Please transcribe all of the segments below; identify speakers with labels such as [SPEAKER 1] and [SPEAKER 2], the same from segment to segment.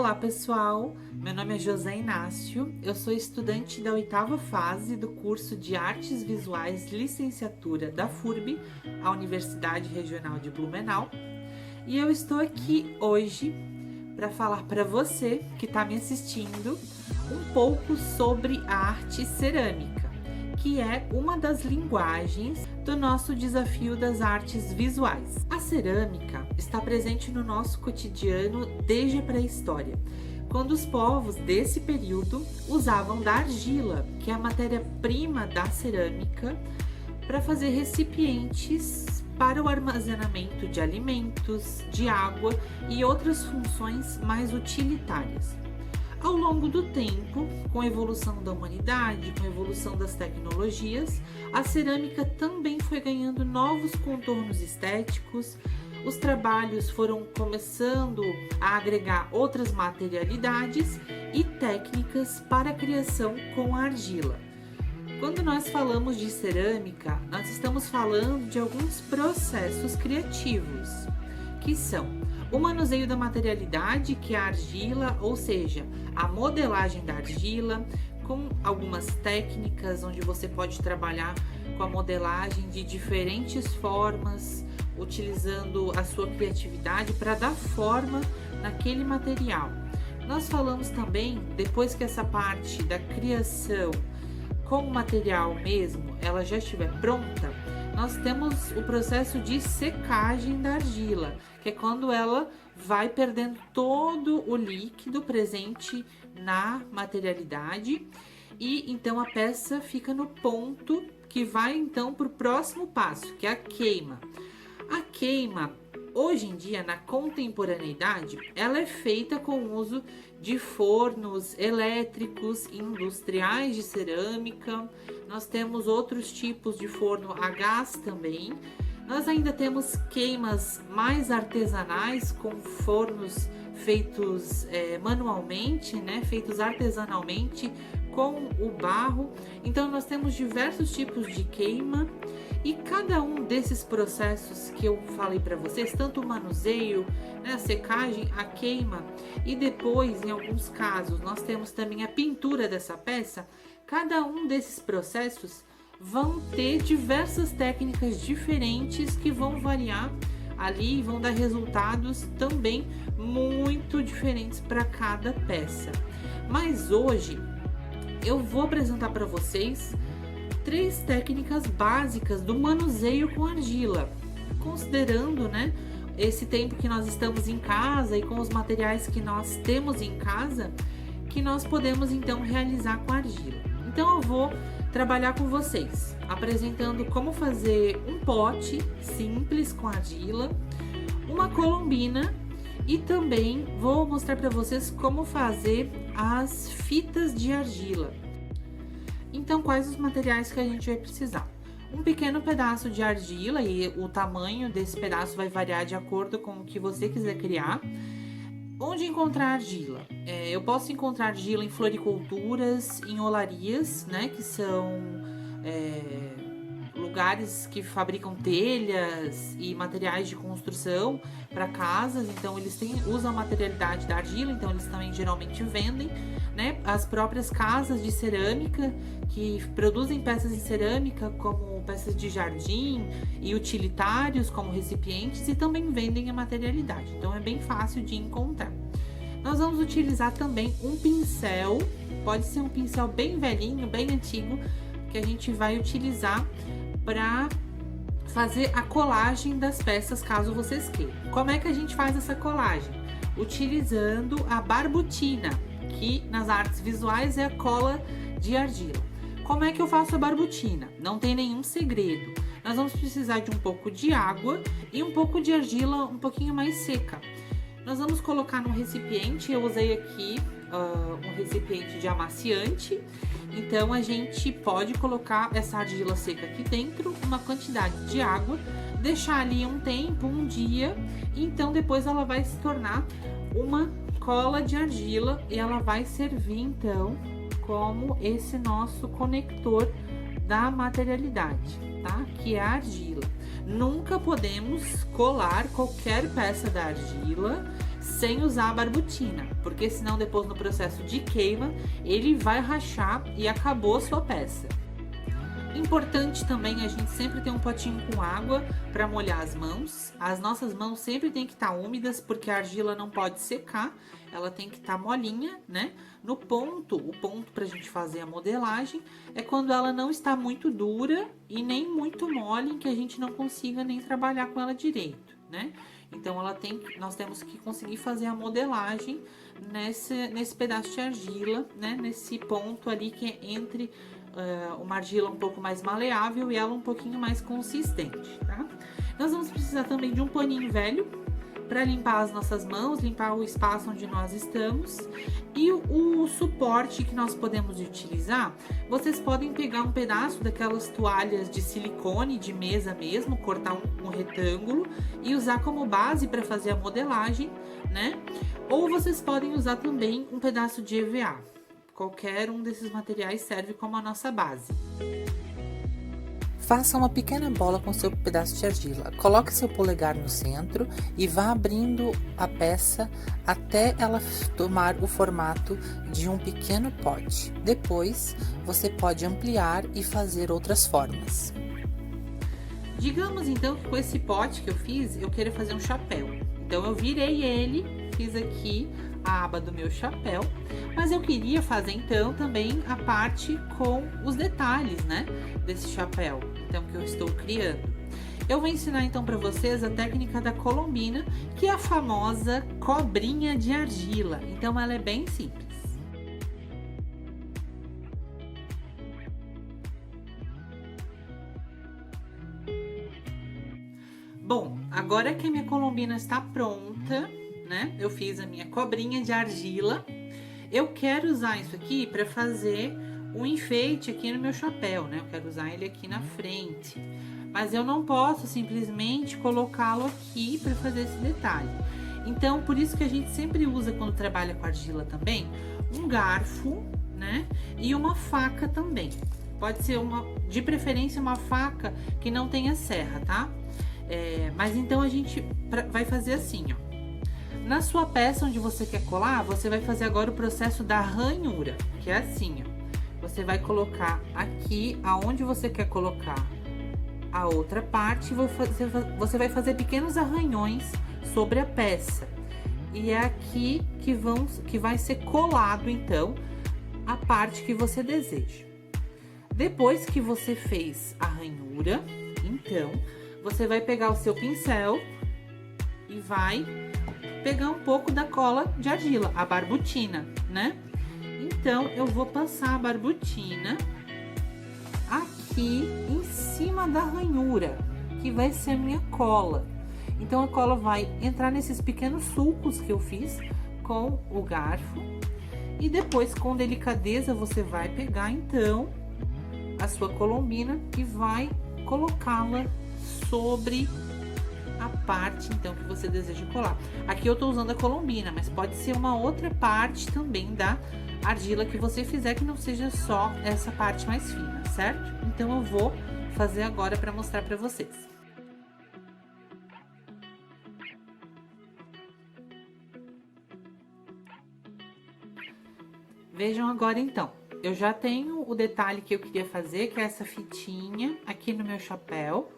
[SPEAKER 1] Olá pessoal, meu nome é José Inácio, eu sou estudante da 8ª fase do curso de Artes Visuais Licenciatura da FURB, a Universidade Regional de Blumenau, e eu estou aqui hoje para falar para você que está me assistindo um pouco sobre a arte cerâmica, que é uma das linguagens do nosso desafio das artes visuais. A cerâmica está presente no nosso cotidiano desde a pré-história, quando os povos desse período usavam da argila, que é a matéria-prima da cerâmica, para fazer recipientes para o armazenamento de alimentos, de água e outras funções mais utilitárias. Ao longo do tempo, com a evolução da humanidade, com a evolução das tecnologias, a cerâmica também foi ganhando novos contornos estéticos, os trabalhos foram começando a agregar outras materialidades e técnicas para a criação com a argila. Quando nós falamos de cerâmica, nós estamos falando de alguns processos criativos, que são o manuseio da materialidade, que é a argila, ou seja, a modelagem da argila, com algumas técnicas onde você pode trabalhar com a modelagem de diferentes formas, utilizando a sua criatividade para dar forma naquele material. Nós falamos também, depois que essa parte da criação com o material mesmo, ela já estiver pronta, nós temos o processo de secagem da argila, que é quando ela vai perdendo todo o líquido presente na materialidade e então a peça fica no ponto que vai então para o próximo passo, que é a queima. A queima, hoje em dia, na contemporaneidade, ela é feita com o uso de fornos elétricos industriais de cerâmica. Nós temos outros tipos de forno a gás também. Nós ainda temos queimas mais artesanais com fornos feitos manualmente, feitos artesanalmente com o barro. Então nós temos diversos tipos de queima. E cada um desses processos que eu falei para vocês, tanto o manuseio, a secagem, a queima e depois, em alguns casos, nós temos também a pintura dessa peça, cada um desses processos vão ter diversas técnicas diferentes que vão variar ali e vão dar resultados também muito diferentes para cada peça. Mas hoje eu vou apresentar para vocês 3 técnicas básicas do manuseio com argila, considerando, esse tempo que nós estamos em casa e com os materiais que nós temos em casa, que nós podemos então realizar com argila. Então eu vou trabalhar com vocês, apresentando como fazer um pote simples com argila, uma colombina e também vou mostrar para vocês como fazer as fitas de argila. Então, quais os materiais que a gente vai precisar? Um pequeno pedaço de argila, e o tamanho desse pedaço vai variar de acordo com o que você quiser criar. Onde encontrar argila? Eu posso encontrar argila em floriculturas, em olarias, que são lugares que fabricam telhas e materiais de construção para casas. Então eles usam a materialidade da argila, então eles também geralmente vendem, as próprias casas de cerâmica que produzem peças em cerâmica, como peças de jardim e utilitários, como recipientes, e também vendem a materialidade. Então é bem fácil de encontrar. Nós vamos utilizar também um pincel, pode ser um pincel bem velhinho, bem antigo, que a gente vai utilizar para fazer a colagem das peças, caso vocês queiram. Como é que a gente faz essa colagem? Utilizando a barbutina, que nas artes visuais é a cola de argila. Como é que eu faço a barbutina? Não tem nenhum segredo. Nós vamos precisar de um pouco de água e um pouco de argila um pouquinho mais seca. Nós vamos colocar num recipiente, eu usei aqui um recipiente de amaciante, então a gente pode colocar essa argila seca aqui dentro, uma quantidade de água, deixar ali um tempo, um dia, e então depois ela vai se tornar uma cola de argila e ela vai servir então como esse nosso conector da materialidade, tá? Que é a argila. Nunca podemos colar qualquer peça da argila sem usar a barbutina, porque senão depois no processo de queima ele vai rachar e acabou a sua peça. Importante também a gente sempre ter um potinho com água para molhar as mãos. As nossas mãos sempre tem que estar úmidas, porque a argila não pode secar, ela tem que estar molinha, né? O ponto para a gente fazer a modelagem é quando ela não está muito dura e nem muito mole, que a gente não consiga nem trabalhar com ela direito, né? Então nós temos que conseguir fazer a modelagem nesse pedaço de argila, né? Nesse ponto ali que é entre uma argila um pouco mais maleável e ela um pouquinho mais consistente, tá? Nós vamos precisar também de um paninho velho para limpar as nossas mãos, limpar o espaço onde nós estamos. E o suporte que nós podemos utilizar, vocês podem pegar um pedaço daquelas toalhas de silicone, de mesa mesmo, cortar um retângulo e usar como base para fazer a modelagem, né? Ou vocês podem usar também um pedaço de EVA. Qualquer um desses materiais serve como a nossa base. Faça uma pequena bola com seu pedaço de argila. Coloque seu polegar no centro e vá abrindo a peça até ela tomar o formato de um pequeno pote. Depois, você pode ampliar e fazer outras formas. Digamos então que com esse pote que eu fiz, eu quero fazer um chapéu. Então eu virei ele, fiz aqui a aba do meu chapéu, mas eu queria fazer então também a parte com os detalhes, né, desse chapéu, então que eu estou criando. Eu vou ensinar então para vocês a técnica da colombina, que é a famosa cobrinha de argila. Então ela é bem simples. Bom, agora que a minha colombina está pronta, né? Eu fiz a minha cobrinha de argila. Eu quero usar isso aqui para fazer um enfeite aqui no meu chapéu, né? Eu quero usar ele aqui na frente. Mas eu não posso simplesmente colocá-lo aqui para fazer esse detalhe. Então, por isso que a gente sempre usa quando trabalha com argila também, um garfo, né? E uma faca também. Pode ser de preferência uma faca que não tenha serra, tá? Mas então a gente vai fazer assim, ó. Na sua peça onde você quer colar, você vai fazer agora o processo da ranhura, que é assim, ó. Você vai colocar aqui, aonde você quer colocar a outra parte, você vai fazer pequenos arranhões sobre a peça. E é aqui que vai ser colado, então, a parte que você deseja. Depois que você fez a ranhura, então, você vai pegar o seu pincel e vai pegar um pouco da cola de argila, a barbutina, né? Então, eu vou passar a barbutina aqui em cima da ranhura, que vai ser a minha cola. Então, a cola vai entrar nesses pequenos sulcos que eu fiz com o garfo. E depois, com delicadeza, você vai pegar, então, a sua colombina e vai colocá-la sobre a parte, então, que você deseja colar. Aqui eu tô usando a colombina, mas pode ser uma outra parte também da argila que você fizer, que não seja só essa parte mais fina, certo? Então, eu vou fazer agora para mostrar para vocês. Vejam agora, então. Eu já tenho o detalhe que eu queria fazer, que é essa fitinha aqui no meu chapéu.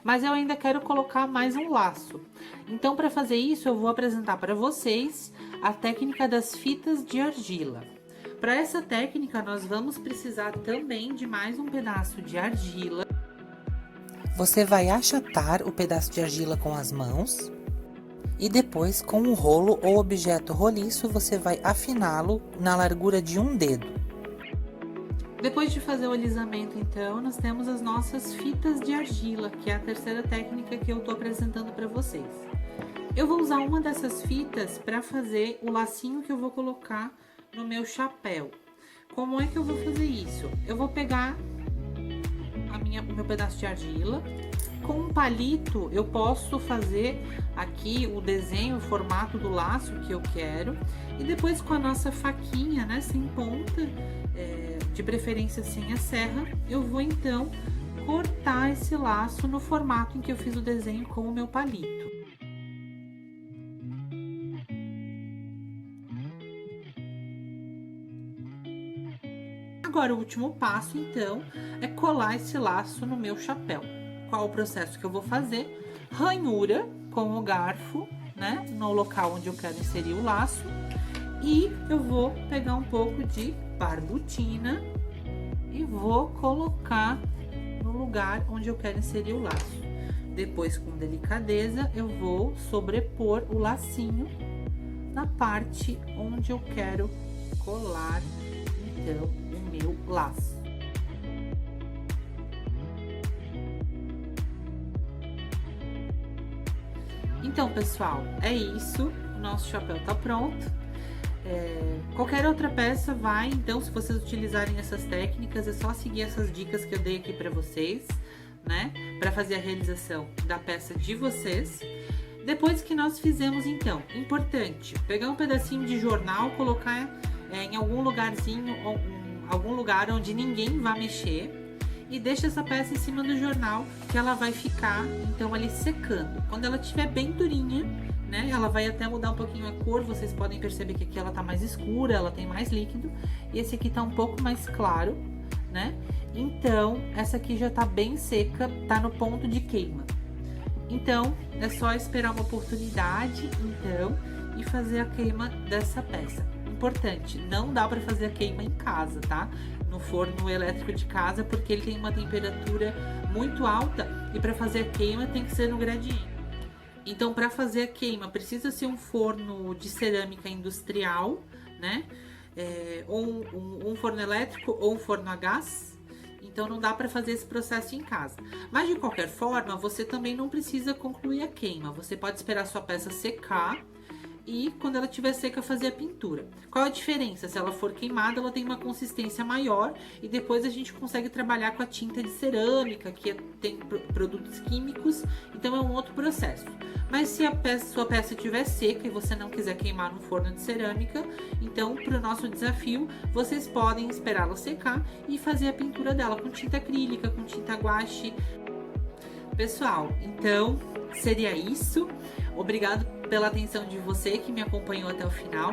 [SPEAKER 1] Mas eu ainda quero colocar mais um laço. Então, para fazer isso, eu vou apresentar para vocês a técnica das fitas de argila. Para essa técnica, nós vamos precisar também de mais um pedaço de argila. Você vai achatar o pedaço de argila com as mãos. E depois, com um rolo ou objeto roliço, você vai afiná-lo na largura de um dedo. Depois de fazer o alisamento, então, nós temos as nossas fitas de argila, que é a terceira técnica que eu tô apresentando para vocês. Eu vou usar uma dessas fitas para fazer o lacinho que eu vou colocar no meu chapéu. Como é que eu vou fazer isso? Eu vou pegar o meu pedaço de argila. Com um palito, eu posso fazer aqui o desenho, o formato do laço que eu quero. E depois, com a nossa faquinha, né, sem ponta, de preferência sem a serra, eu vou então cortar esse laço no formato em que eu fiz o desenho com o meu palito. Agora, o último passo, então, é colar esse laço no meu chapéu. Qual o processo que eu vou fazer? Ranhura com o garfo, né, no local onde eu quero inserir o laço. E eu vou pegar um pouco de barbotina e vou colocar no lugar onde eu quero inserir o laço. Depois, com delicadeza, eu vou sobrepor o lacinho na parte onde eu quero colar, então, o meu laço. Então, pessoal, é isso. O nosso chapéu tá pronto. Qualquer outra peça vai, então, se vocês utilizarem essas técnicas, é só seguir essas dicas que eu dei aqui para vocês, né? Para fazer a realização da peça de vocês. Depois que nós fizemos, então, importante, pegar um pedacinho de jornal, colocar em algum lugarzinho, algum lugar onde ninguém vai mexer, e deixa essa peça em cima do jornal, que ela vai ficar, então, ali secando. Quando ela estiver bem durinha, né, ela vai até mudar um pouquinho a cor, vocês podem perceber que aqui ela tá mais escura, ela tem mais líquido, e esse aqui tá um pouco mais claro, né? Então, essa aqui já tá bem seca, tá no ponto de queima. Então, é só esperar uma oportunidade, então, e fazer a queima dessa peça. Importante, não dá para fazer a queima em casa, tá? No forno elétrico de casa, porque ele tem uma temperatura muito alta e para fazer a queima tem que ser no gradiente. Então, para fazer a queima, precisa ser um forno de cerâmica industrial, né? Ou um forno elétrico ou um forno a gás. Então, não dá para fazer esse processo em casa. Mas, de qualquer forma, você também não precisa concluir a queima. Você pode esperar a sua peça secar e, quando ela estiver seca, fazer a pintura. Qual a diferença? Se ela for queimada, ela tem uma consistência maior e depois a gente consegue trabalhar com a tinta de cerâmica, que tem produtos químicos, então é um outro processo. Mas se sua peça estiver seca e você não quiser queimar no forno de cerâmica, então, para o nosso desafio, vocês podem esperá-la secar e fazer a pintura dela com tinta acrílica, com tinta guache. Pessoal, então, seria isso. Obrigado pela atenção de você que me acompanhou até o final.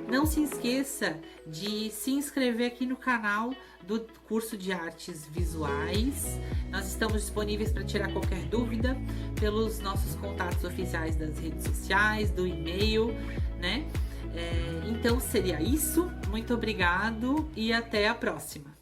[SPEAKER 1] Não se esqueça de se inscrever aqui no canal do curso de artes visuais. Nós estamos disponíveis para tirar qualquer dúvida pelos nossos contatos oficiais das redes sociais, do e-mail, né? Então seria isso. Muito obrigado e até a próxima.